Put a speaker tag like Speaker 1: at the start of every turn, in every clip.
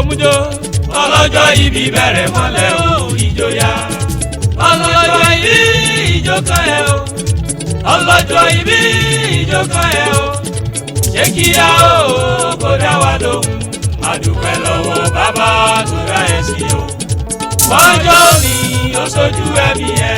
Speaker 1: mújó. Ọlọ́jọ́ ìbí bẹ̀rẹ̀ mọ́lẹ̀ o ìjòyà. Ọlọ́jọ́ ìbí ìjó kan ẹ̀ o. Ọlọ́jọ́ ìbí ìjó kan ẹ̀ o. Ṣé kíá o kó dá wa lóhùn? A dúpẹ́ lọ́wọ́ bàbá tó dá ẹ sí o. Ọjọ́ mi ó sojú ẹbí ẹ.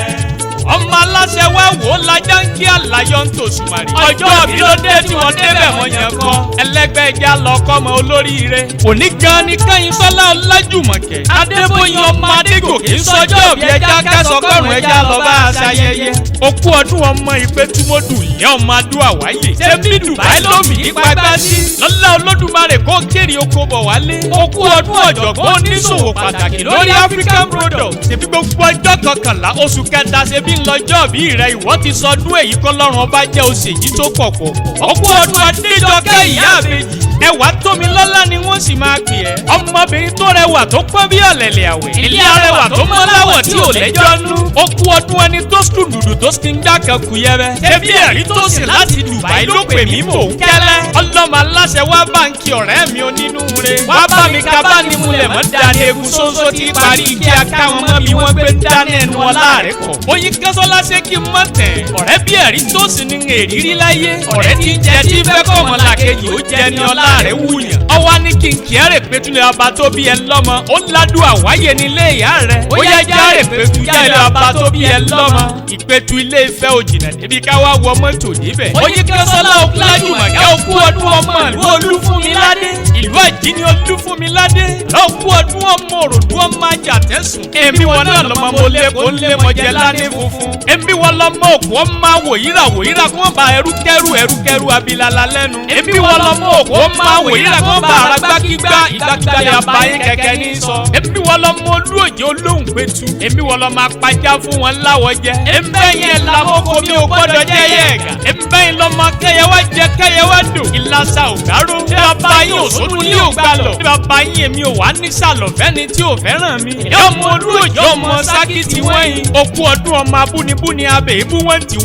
Speaker 1: Ọmọ aláṣẹ wá wò ó lajá ń kí àlàyé ń tòṣùmàrè. Ọjọ́ bí ló dé tí wọ́n débẹ̀ wọ́n yẹn kọ́. Ẹlẹ́gbẹ́ ẹja lọ kọ́mọ olóríire. Òní gan ni Kẹ́yìn Sọ́lá Ọlájùmọ̀kẹ́. Adébóyin ọmọ Adégòkè ń sọjọ́ bí ẹja kẹ́sọ̀kọ́rùn ẹja lọ bá a ṣayẹyẹ. Òkú ọdún ọmọ Ìpẹ́túmọ́dù ìyá ọmọ adúà wáyé. Ṣé bí Dubai lómi nípa gbá sí? Lọ́lá Olódùmarè kó kéré oko bọ̀ wálé. Òkú ọdún ọ̀jọ̀gbọ́n oníṣòwò pàtàkì lórí African product. Ṣèbí gbogbo ọjọ́ kọkànlá oṣù kẹta ṣe bí lọ́jọ́ bí rẹ̀ ìwọ ti sọdún èyí kọ́ lọ́rùn ọba jẹ́ òṣèyí tó pọ̀ pọ̀. Òkú ọdún Adéjọkẹ́ ìyá àbèjì. Ẹwà tómi lọ́lá ni wọ́n sì máa pè ẹ́. Ọmọbìnrin tó rẹwà tó pọ́n bí ọ̀lẹ̀lẹ̀ àwẹ̀. Ilé arẹwà tó mọ́ láwọ̀ tí ò lẹ́jọ́ nú. Òkú ọdún ẹni tó sùn dùdù tó sì ń gbà kan kù yẹrẹ. Ṣebí ẹ̀rí tó sì láti Dubai ló pè mí mò ń kẹ́lẹ́. Ọlọ́mọ aláṣẹ wá báńkì ọ̀rẹ́ mi onínúure. Wá bá mi ká bá ní mulẹ̀ mọ́ dání egun ṣoṣo tí parí ìjẹ́ akáwọn mọ́ bí wọ́n gbé ń dání ẹnu ọlá rẹ̀ kọ̀. Oyin Kẹ́sọ́lá ṣé kí n mọ̀ tẹ̀. Ọ̀rẹ́ bí ẹ̀rí tó sì ní èrírí láyé. Ọ̀rẹ́ tí ń jẹ tí fẹ́ kọ́ ọmọ làkejì ó jẹ ní ọlá rẹ̀ wúyàn. Ọwọ́ ní kí n kí ẹ̀rẹ̀ pétúlẹ̀ ọba tó bí ẹ lọ́mọ. Ó ládùn àwáyé nílé ìyá rẹ̀. Ó yẹ járe pétú jáde ọba tó bí ẹ lọ́mọ. Ìpètù ilé Ifẹ̀ òjìnà débi ká wá wọ mọ́tò níbẹ̀. Oyin Kẹ́sọ́lá Ọlájùmọ̀kẹ́ òkú ọdún ọmọ ìlú Olúfúnmiládé. Ìlú Àjíní Olúfúnmiládé. Òkú ọdún ọmọ Òròdú ọmọ Àjàtẹ̀sùn. Èmi wọn náà lọmọ mo lé kó lé mọ̀jẹ̀ lání funfun. Èmi wọn lọmọ òkú ọmọ wòyíra kó wọ́n bá ẹrúkẹ́rú abilala lẹ́nu. Èmi wọn lọmọ òkú ọmọ wòyíra kó wọ́n bá aragbákígbá ìgbàgbálẹ̀ àbáyé kẹ̀kẹ́ ní sọ. Èmi wọn lọmọ olóòjé olóhùn pétu. Èmi wọn lọmọ apájá fún wọn láwọ̀ jẹ. Èmbẹ́yìn làmókò mi ò gbọ́dọ̀ jẹ́ yẹ̀gà. Èmbẹ́yìn lọmọ kẹyẹ wá jẹ kẹyẹ wá dò. Ìlàsà ògárò. Bí bàbá yín òṣòdù ní ògbàlọ̀. Bí bàbá yín èmi ò wá ní sàlọ̀ fẹ́ni tí ò fẹ́ràn mi. Ìyá ọmọ olóòjé ọmọ sákìtì wọ́nyí. Òkú ọdún ọmọ abúnibúni abẹ ìbú wọ́n ti.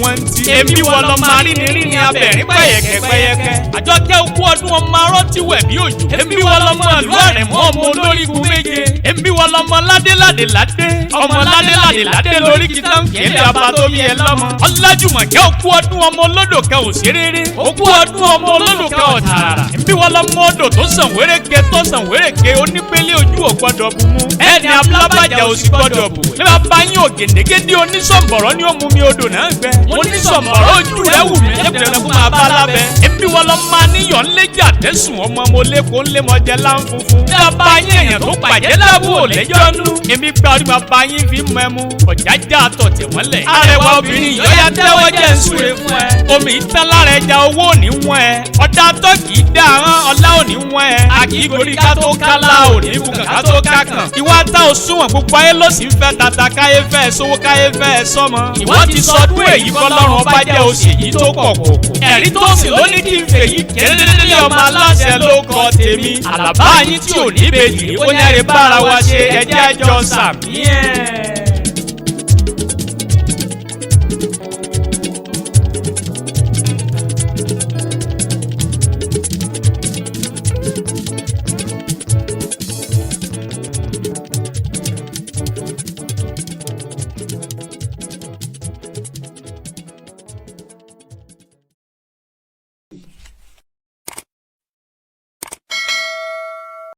Speaker 1: Èmi wọn lọmọ arínirínì abẹ̀rín pẹ̀yẹ̀kẹ́. Àjọkẹ́ òkú ọdún ọmọ arọ́tíwẹ̀ bí òjò. Èmi wọn lọmọ ìlú Àrẹ̀mọ ọmọ olórígun méje. Èmi wọn lọmọ ládéládé. Ọmọ ládéládé lórí kìtàn kìíní bàbá tó bí ẹ lọ́mọ. Ọlájùmọ̀kẹ́ òkú ọdún ọmọ olódò kan ò sí rere. Òkú ọdún ọmọ olódò kan ò tààrà. Èmi wọn lọmọ odò tó sàn wéréke onípele ojú ò gbọdọ̀ bu mú. Ẹni abúlábàjá ò sì gbọdọ̀ bù. Bí bàbá yín ògèdègédé onísọ̀mbọ̀rọ̀ ni ó mú mi odò náà gbẹ. Mo ní sọ̀mbọ̀rọ̀ ojú rẹ̀ wù mí ẹ̀bùrẹ̀ kó máa bá lábẹ́. Èmi wọn lọ máa níyọ̀ ńlẹ́jà tẹ̀sùn ọmọ mo lẹ́kọ̀ọ́ ńlẹ́mọ̀jẹ́ láǹfunfun. Bí bàbá yín èèyàn tó pàjẹ́ lábú ò lẹ́jọ́ nú. Èmi gba orí bàbá yín fi mọ ẹmu. Ọ̀jájá àtọ̀ tẹ̀ mọ́lẹ̀. Arẹwà obìnrin ìyọ́yá tẹ́wọ́ jẹ́ ń súre fún ẹ. Omi ìtàn lára ẹja owó ò ní wọ́n ẹ. Ọ̀dà tó kì í dá ahọ́n ọlá ò ní wọ́n ẹ. A kì í gorí ká tó kálá ò ní bùkàn ká tó kákàn. Ìwà tá ò súnwọ̀n gbogbo ayé ló sì ń fẹ́ tata káyé fẹ́ sówó káyé fẹ́ sọ́mọ. Ìwọ ti sọdún èyí kọ́ lọ́rùn ọba jẹ́ òṣèyí tó pọ̀ pọ̀. Ẹ̀rí tó sì ló ní kí n fèyí kéde ọmọ aláṣẹ ló kọ tèmi. Àlàbá yín tí ò ní bèjì ó ní ẹ̀rí bára wa ṣe ẹjẹ́ ẹjọ́ sàmí ẹ̀.